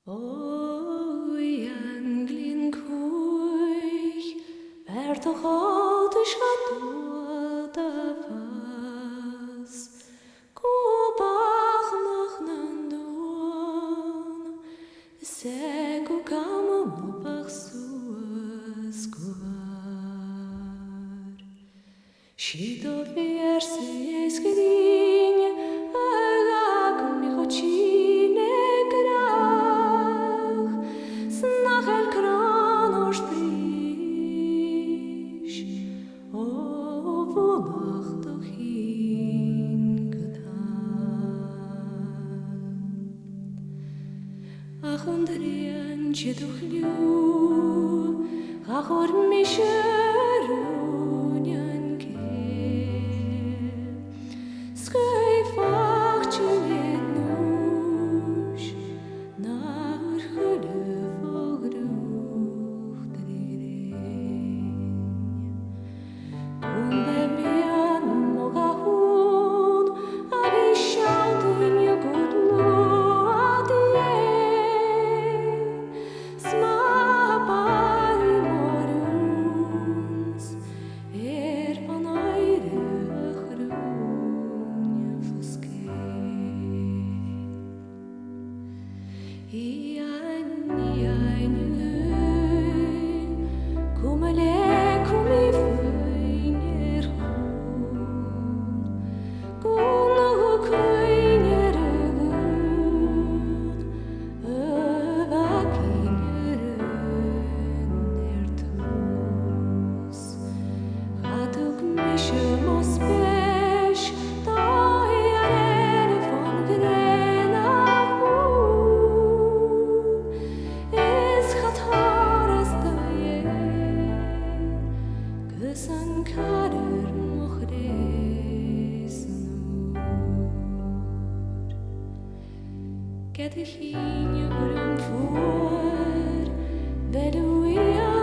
Oi, Anglin Kuich, wer doch hat ich hat da was, Kubach noch nandon, segu kamo bach suas guar. Shido verse esgrinje, agak mi chocine grach, snach el krano strich, o volach doch hingetan. Ach und rienje doch liu, ach or mich runyan ke, skøyfach tjulet nush, nar hulle fogruch drigren. Kumbe mian moga hun, abi shouting you good adie, sma pari moruns, van eire groenje fuske. Ian, kumele kumi føyner hun, kunno køyner gun, øvakinger tus. Haduk mich mos besh, da er von grena hu. Es hat haras da ye, gesan kader noch resnur. Get ich in your vor, that we are.